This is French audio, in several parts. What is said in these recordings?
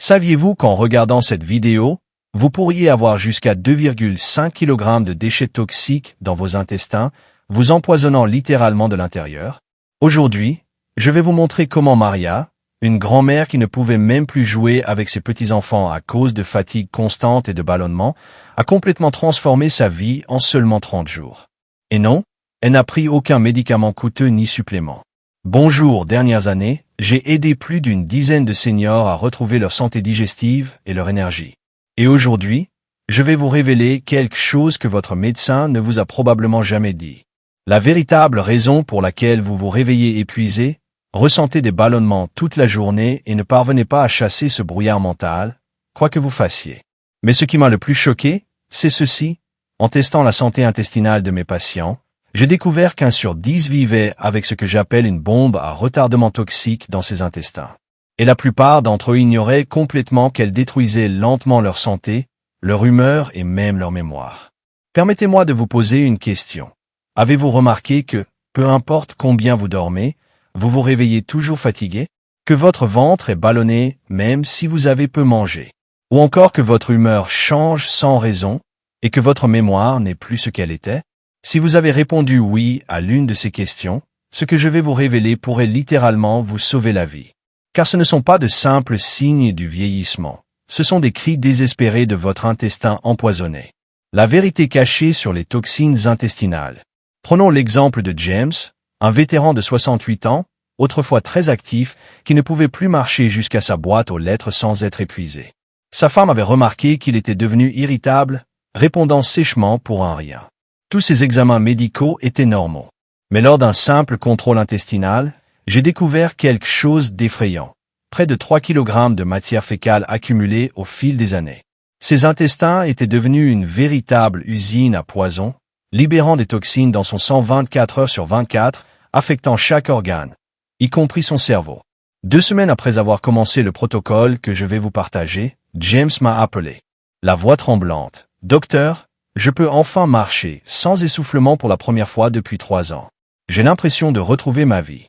Saviez-vous qu'en regardant cette vidéo, vous pourriez avoir jusqu'à 2,5 kg de déchets toxiques dans vos intestins, vous empoisonnant littéralement de l'intérieur? Aujourd'hui, je vais vous montrer comment Maria, une grand-mère qui ne pouvait même plus jouer avec ses petits-enfants à cause de fatigue constante et de ballonnement, a complètement transformé sa vie en seulement 30 jours. Et non, elle n'a pris aucun médicament coûteux ni supplément. Bonjour, dernières années, j'ai aidé plus d'une dizaine de seniors à retrouver leur santé digestive et leur énergie. Et aujourd'hui, je vais vous révéler quelque chose que votre médecin ne vous a probablement jamais dit. La véritable raison pour laquelle vous vous réveillez épuisé, ressentez des ballonnements toute la journée et ne parvenez pas à chasser ce brouillard mental, quoi que vous fassiez. Mais ce qui m'a le plus choqué, c'est ceci. En testant la santé intestinale de mes patients, j'ai découvert qu'1 sur 10 vivait avec ce que j'appelle une bombe à retardement toxique dans ses intestins. Et la plupart d'entre eux ignoraient complètement qu'elle détruisait lentement leur santé, leur humeur et même leur mémoire. Permettez-moi de vous poser une question. Avez-vous remarqué que, peu importe combien vous dormez, vous vous réveillez toujours fatigué? Que votre ventre est ballonné même si vous avez peu mangé? Ou encore que votre humeur change sans raison et que votre mémoire n'est plus ce qu'elle était? Si vous avez répondu oui à l'une de ces questions, ce que je vais vous révéler pourrait littéralement vous sauver la vie. Car ce ne sont pas de simples signes du vieillissement. Ce sont des cris désespérés de votre intestin empoisonné. La vérité cachée sur les toxines intestinales. Prenons l'exemple de James, un vétéran de 68 ans, autrefois très actif, qui ne pouvait plus marcher jusqu'à sa boîte aux lettres sans être épuisé. Sa femme avait remarqué qu'il était devenu irritable, répondant sèchement pour un rien. Tous ces examens médicaux étaient normaux. Mais lors d'un simple contrôle intestinal, j'ai découvert quelque chose d'effrayant. Près de 3 kg de matière fécale accumulée au fil des années. Ses intestins étaient devenus une véritable usine à poison, libérant des toxines dans son sang 24 heures sur 24, affectant chaque organe, y compris son cerveau. 2 semaines après avoir commencé le protocole que je vais vous partager, James m'a appelé. La voix tremblante. « Docteur, je peux enfin marcher, sans essoufflement pour la première fois depuis 3 ans. J'ai l'impression de retrouver ma vie. »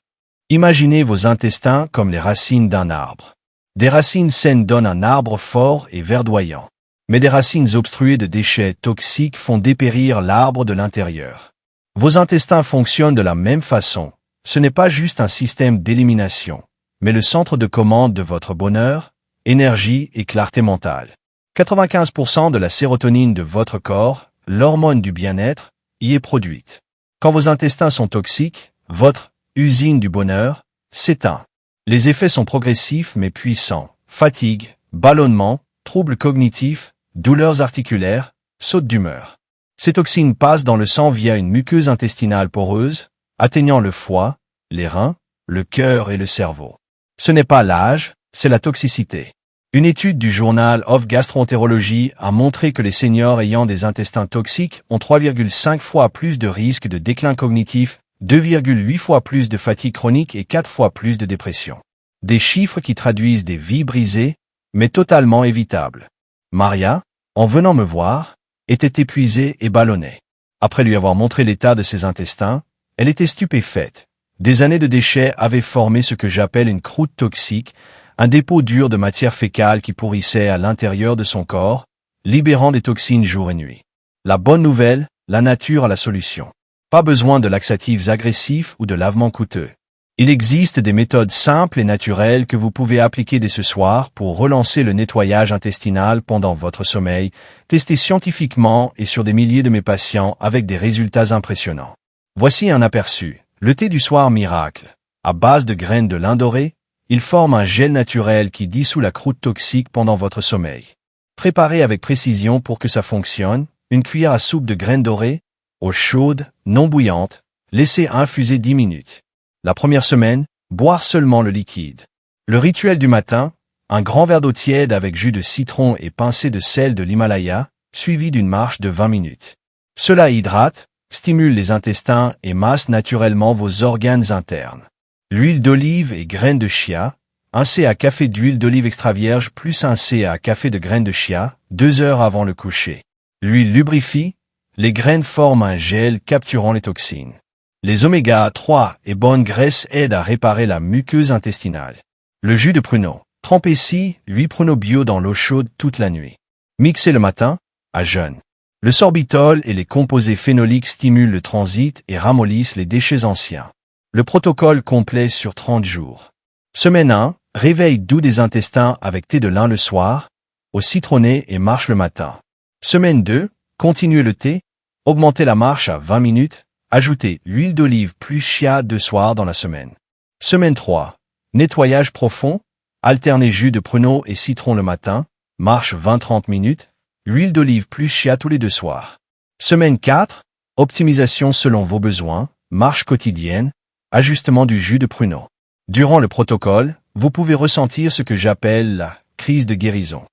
Imaginez vos intestins comme les racines d'un arbre. Des racines saines donnent un arbre fort et verdoyant. Mais des racines obstruées de déchets toxiques font dépérir l'arbre de l'intérieur. Vos intestins fonctionnent de la même façon. Ce n'est pas juste un système d'élimination, mais le centre de commande de votre bonheur, énergie et clarté mentale. 95% de la sérotonine de votre corps, l'hormone du bien-être, y est produite. Quand vos intestins sont toxiques, votre usine du bonheur s'éteint. Les effets sont progressifs mais puissants. Fatigue, ballonnement, troubles cognitifs, douleurs articulaires, sautes d'humeur. Ces toxines passent dans le sang via une muqueuse intestinale poreuse, atteignant le foie, les reins, le cœur et le cerveau. Ce n'est pas l'âge, c'est la toxicité. Une étude du Journal of Gastroentérologie a montré que les seniors ayant des intestins toxiques ont 3,5 fois plus de risques de déclin cognitif, 2,8 fois plus de fatigue chronique et 4 fois plus de dépression. Des chiffres qui traduisent des vies brisées, mais totalement évitables. Maria, en venant me voir, était épuisée et ballonnée. Après lui avoir montré l'état de ses intestins, elle était stupéfaite. Des années de déchets avaient formé ce que j'appelle une croûte toxique, un dépôt dur de matière fécale qui pourrissait à l'intérieur de son corps, libérant des toxines jour et nuit. La bonne nouvelle, la nature a la solution. Pas besoin de laxatifs agressifs ou de lavements coûteux. Il existe des méthodes simples et naturelles que vous pouvez appliquer dès ce soir pour relancer le nettoyage intestinal pendant votre sommeil, testé scientifiquement et sur des milliers de mes patients avec des résultats impressionnants. Voici un aperçu. Le thé du soir miracle. À base de graines de lin doré, il forme un gel naturel qui dissout la croûte toxique pendant votre sommeil. Préparez avec précision pour que ça fonctionne, une cuillère à soupe de graines dorées, eau chaude, non bouillante, laissez infuser 10 minutes. La première semaine, boire seulement le liquide. Le rituel du matin, un grand verre d'eau tiède avec jus de citron et pincée de sel de l'Himalaya, suivi d'une marche de 20 minutes. Cela hydrate, stimule les intestins et masse naturellement vos organes internes. L'huile d'olive et graines de chia, 1 c à café d'huile d'olive extra vierge plus 1 c à café de graines de chia, 2 heures avant le coucher. L'huile lubrifie, les graines forment un gel capturant les toxines. Les oméga 3 et bonnes graisses aident à réparer la muqueuse intestinale. Le jus de pruneau. Trempez 6-8 pruneaux bio dans l'eau chaude toute la nuit. Mixez le matin, à jeûne. Le sorbitol et les composés phénoliques stimulent le transit et ramollissent les déchets anciens. Le protocole complet sur 30 jours. Semaine 1, réveil doux des intestins avec thé de lin le soir, au citronné et marche le matin. Semaine 2, continuez le thé, augmentez la marche à 20 minutes, ajoutez l'huile d'olive plus chia 2 soirs dans la semaine. Semaine 3, nettoyage profond, alternez jus de pruneau et citron le matin, marche 20-30 minutes, l'huile d'olive plus chia tous les 2 soirs. Semaine 4, optimisation selon vos besoins, marche quotidienne, ajustement du jus de pruneau. Durant le protocole, vous pouvez ressentir ce que j'appelle la crise de guérison.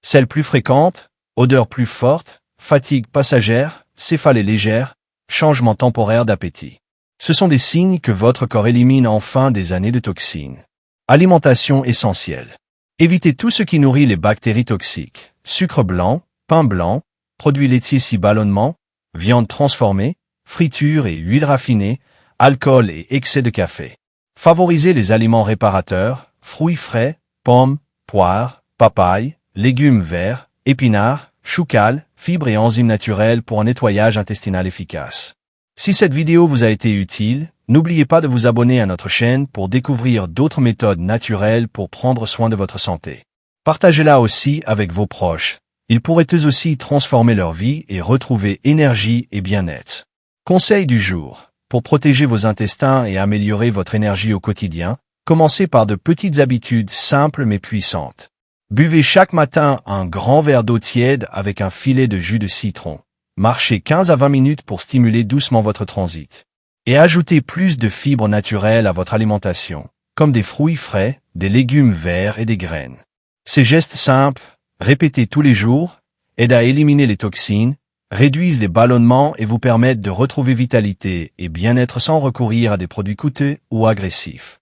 Celle plus fréquente, odeur plus forte, fatigue passagère, céphalée légère, changement temporaire d'appétit. Ce sont des signes que votre corps élimine enfin des années de toxines. Alimentation essentielle. Évitez tout ce qui nourrit les bactéries toxiques. Sucre blanc, pain blanc, produits laitiers si ballonnement, viande transformée, friture et huile raffinée, alcool et excès de café. Favorisez les aliments réparateurs, fruits frais, pommes, poires, papayes, légumes verts, épinards, choucales, fibres et enzymes naturelles pour un nettoyage intestinal efficace. Si cette vidéo vous a été utile, n'oubliez pas de vous abonner à notre chaîne pour découvrir d'autres méthodes naturelles pour prendre soin de votre santé. Partagez-la aussi avec vos proches. Ils pourraient eux aussi transformer leur vie et retrouver énergie et bien-être. Conseil du jour. Pour protéger vos intestins et améliorer votre énergie au quotidien, commencez par de petites habitudes simples mais puissantes. Buvez chaque matin un grand verre d'eau tiède avec un filet de jus de citron. Marchez 15 à 20 minutes pour stimuler doucement votre transit. Et ajoutez plus de fibres naturelles à votre alimentation, comme des fruits frais, des légumes verts et des graines. Ces gestes simples, répétés tous les jours, aident à éliminer les toxines, réduisent les ballonnements et vous permettent de retrouver vitalité et bien-être sans recourir à des produits coûteux ou agressifs.